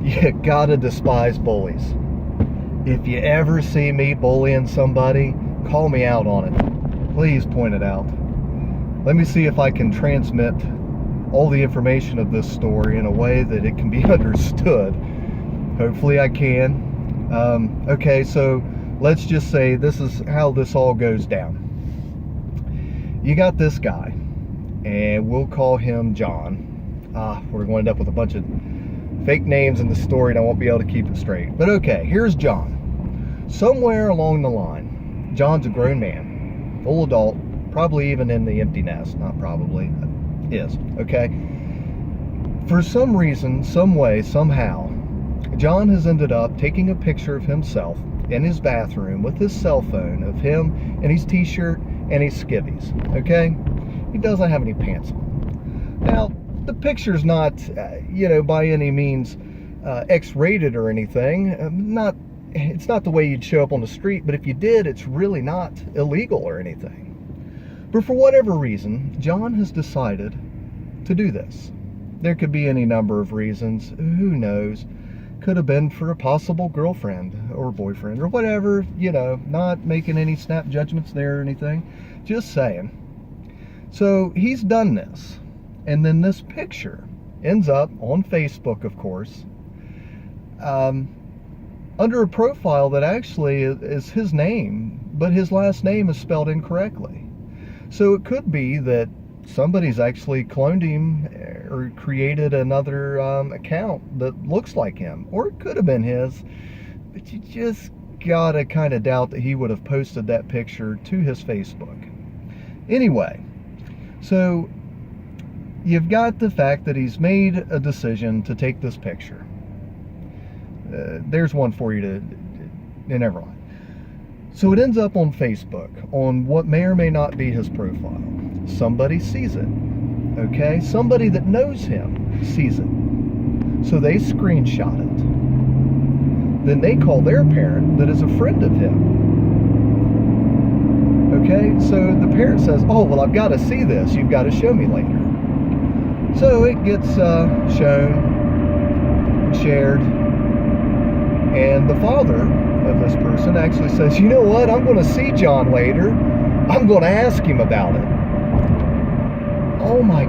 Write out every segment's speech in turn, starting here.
You gotta despise bullies. If you ever see me bullying somebody, call me out on it. Please point it out. Let me see if I can transmit all the information of this story in a way that it can be understood. Hopefully I can. Okay, so let's just say this is how this all goes down. You got this guy, and we'll call him John. We're going to end up with a bunch of fake names in the story, and I won't be able to keep it straight. But okay, here's John. Somewhere along the line, John's a grown man, full adult, probably even in the empty nest. Not probably, is, okay? For some reason, some way, somehow, John has ended up taking a picture of himself in his bathroom with his cell phone of him in his t-shirt and his skivvies, okay? He doesn't have any pants on. Now, the picture's not, by any means X-rated or anything. It's not the way you'd show up on the street, but if you did, it's really not illegal or anything. But for whatever reason, John has decided to do this. There could be any number of reasons. Who knows? Could have been for a possible girlfriend or boyfriend or whatever, not making any snap judgments there or anything. Just saying. So he's done this. And then this picture ends up on Facebook, of course, under a profile that actually is his name, but his last name is spelled incorrectly. So it could be that somebody's actually cloned him or created another account that looks like him. Or it could have been his, but you just gotta kind of doubt that he would have posted that picture to his Facebook. Anyway, so you've got the fact that he's made a decision to take this picture. There's one for you never mind. So it ends up on Facebook, on what may or may not be his profile. Somebody sees it, okay? Somebody that knows him sees it. So they screenshot it. Then they call their parent that is a friend of him. Okay, so the parent says, oh, well, I've got to see this. You've got to show me later. So it gets shown, shared, and the father of this person actually says, you know what, I'm going to see John later. I'm going to ask him about it. Oh my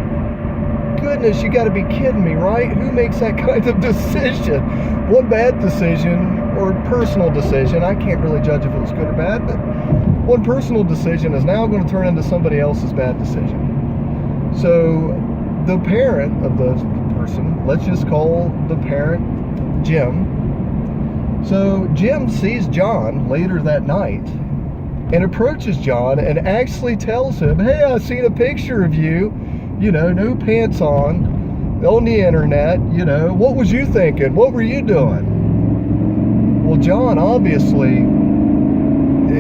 goodness, you got to be kidding me, right? Who makes that kind of decision? One bad decision or personal decision, I can't really judge if it was good or bad, but one personal decision is now going to turn into somebody else's bad decision. So the parent of the person, let's just call the parent Jim. So Jim sees John later that night and approaches John and actually tells him, hey, I seen a picture of you, no pants on the internet, what was you thinking? What were you doing? Well, John obviously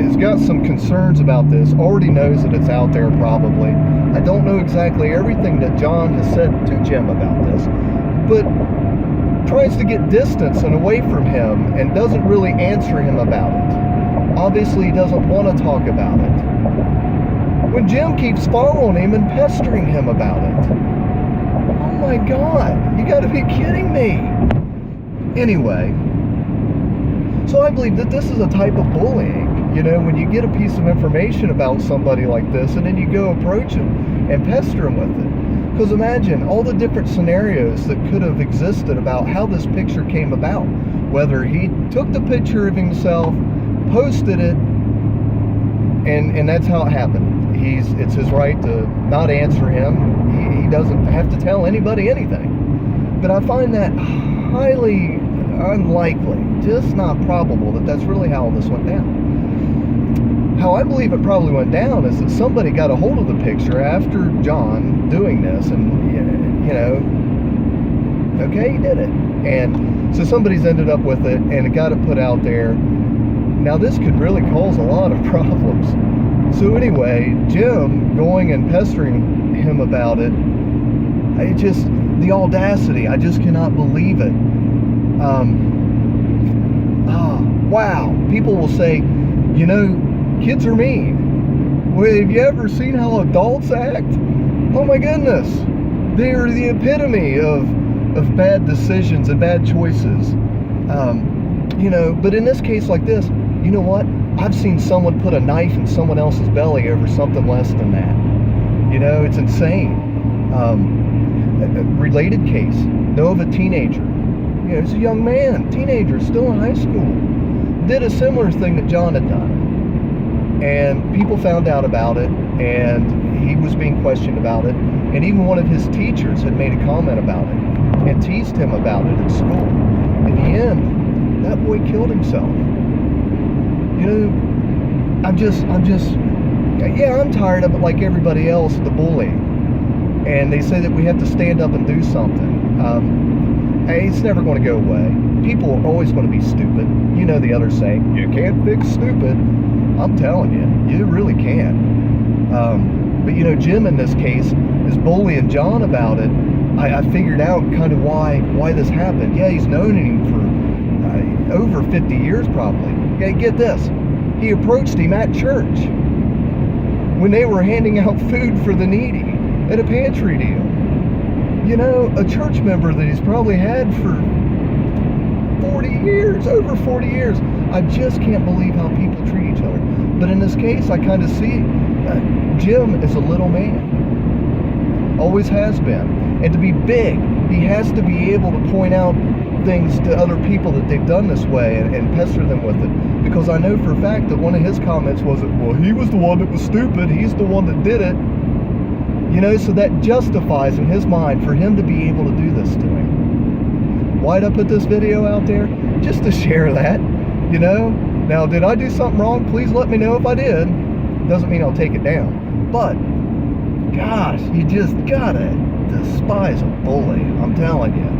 has got some concerns about this, already knows that it's out there probably. I don't know exactly everything that John has said to Jim about this, but tries to get distance and away from him and doesn't really answer him about it. Obviously, he doesn't want to talk about it. When Jim keeps following him and pestering him about it. Oh my God, you got to be kidding me. Anyway, so I believe that this is a type of bullying. When you get a piece of information about somebody like this and then you go approach him and pester him with it. Because imagine all the different scenarios that could have existed about how this picture came about. Whether he took the picture of himself, posted it, and that's how it happened. It's his right to not answer him. He doesn't have to tell anybody anything. But I find that highly unlikely, just not probable that that's really how all this went down. How I believe it probably went down is that somebody got a hold of the picture after John doing this, and okay, he did it, and so somebody's ended up with it and it got it put out there. Now this could really cause a lot of problems. So anyway, Jim going and pestering him about it, the audacity, I just cannot believe it. Wow, people will say, kids are mean. Well, have you ever seen how adults act? Oh my goodness. They are the epitome of of bad decisions and bad choices. But in this case like this, you know what? I've seen someone put a knife in someone else's belly over something less than that. It's insane. A related case, know of a teenager. He's a young man, teenager, still in high school. Did a similar thing that John had done. And people found out about it, and he was being questioned about it. And even one of his teachers had made a comment about it and teased him about it at school. In the end, that boy killed himself. I'm tired of it like everybody else, the bullying. And they say that we have to stand up and do something. It's never going to go away. People are always going to be stupid. The other saying, you can't fix stupid. I'm telling you, you really can. But Jim in this case is bullying John about it. I figured out kind of why this happened. Yeah, he's known him for over 50 years probably. Yeah, get this. He approached him at church when they were handing out food for the needy at a pantry deal. A church member that he's probably had for 40 years, over 40 years. I just can't believe how people treat each other. But in this case, I kind of see Jim is a little man. Always has been. And to be big, he has to be able to point out things to other people that they've done this way and pester them with it. Because I know for a fact that one of his comments was, well, he was the one that was stupid. He's the one that did it. So that justifies in his mind for him to be able to do this to him. Why'd I put this video out there? Just to share that, Now, did I do something wrong? Please let me know if I did. Doesn't mean I'll take it down. But, gosh, you just gotta despise a bully. I'm telling you.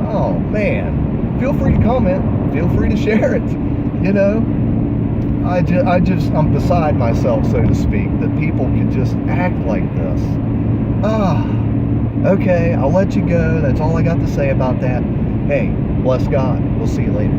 Oh, man. Feel free to comment. Feel free to share it. I'm beside myself, so to speak, that people could just act like this. Okay, I'll let you go. That's all I got to say about that. Hey, bless God. We'll see you later.